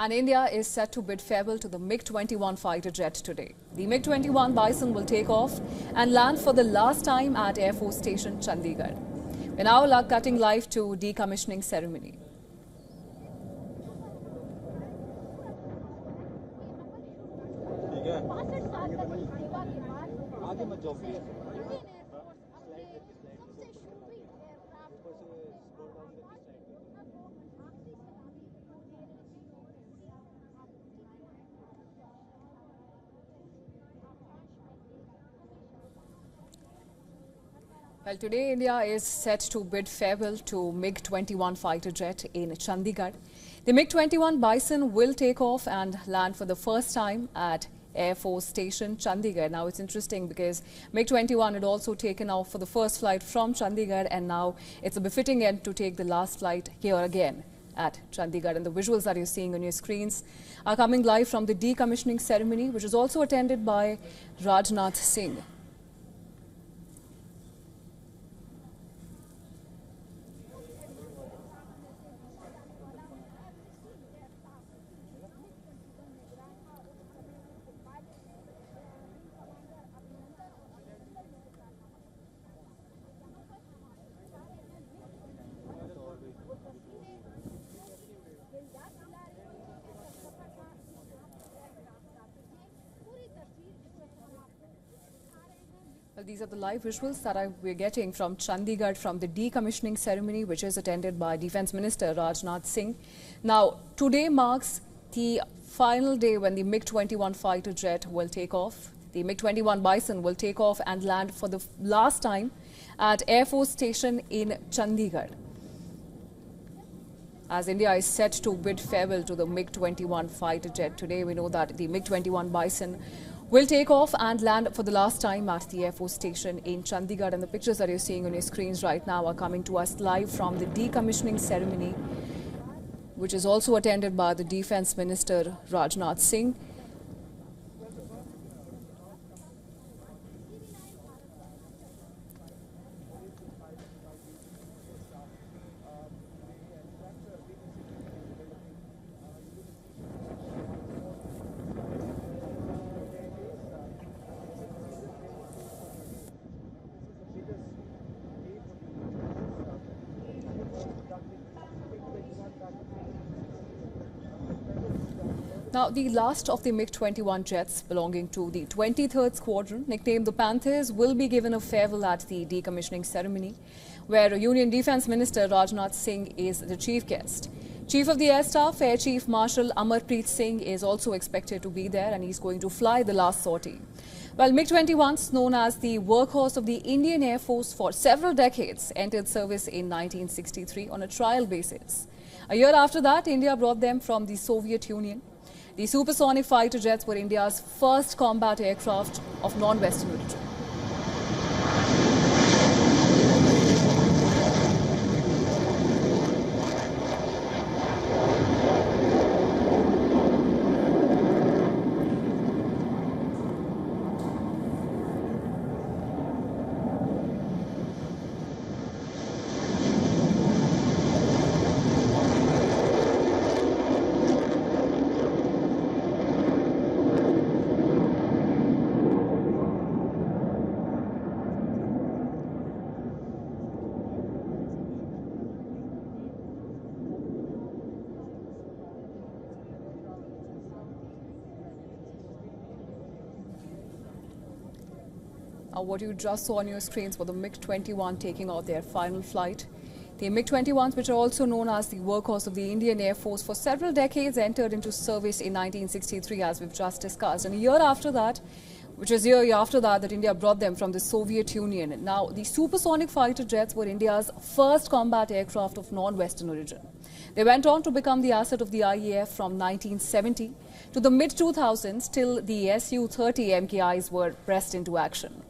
And India is set to bid farewell to the MiG-21 fighter jet today. The MiG-21 Bison will take off and land for the last time at Air Force Station, Chandigarh. We're now cutting live to decommissioning ceremony. Well, today India is set to bid farewell to MiG-21 fighter jet in Chandigarh. The MiG-21 Bison will take off and land for the first time at Air Force Station, Chandigarh. Now, it's interesting because MiG-21 had also taken off for the first flight from Chandigarh, and now it's a befitting end to take the last flight here again at Chandigarh. And the visuals that you're seeing on your screens are coming live from the decommissioning ceremony, which is also attended by Rajnath Singh. Well, these are the live visuals that we're getting from Chandigarh from the decommissioning ceremony, which is attended by Defence Minister Rajnath Singh. Now, today marks the final day when the MiG-21 fighter jet will take off. The MiG-21 Bison will take off and land for the last time at Air Force Station in Chandigarh, as India is set to bid farewell to the MiG-21 fighter jet. Today, we know that the MiG-21 Bison will take off and land for the last time at the Air Force Station in Chandigarh. And the pictures that you're seeing on your screens right now are coming to us live from the decommissioning ceremony, which is also attended by the Defence Minister Rajnath Singh. Now, the last of the MiG-21 jets belonging to the 23rd Squadron, nicknamed the Panthers, will be given a farewell at the decommissioning ceremony, where Union Defence Minister Rajnath Singh is the chief guest. Chief of the Air Staff, Air Chief Marshal Amarpreet Singh, is also expected to be there, and he's going to fly the last sortie. Well, MiG-21s, known as the workhorse of the Indian Air Force for several decades, entered service in 1963 on a trial basis. A year after that, India brought them from the Soviet Union. The supersonic fighter jets were India's first combat aircraft of non-Western origin. What you just saw on your screens were the MiG-21 taking out their final flight. The MiG-21s, which are also known as the workhorse of the Indian Air Force for several decades, entered into service in 1963, as we've just discussed. And a year after that, that India brought them from the Soviet Union. Now, the supersonic fighter jets were India's first combat aircraft of non-Western origin. They went on to become the asset of the IAF from 1970 to the mid-2000s, till the Su-30 MKIs were pressed into action.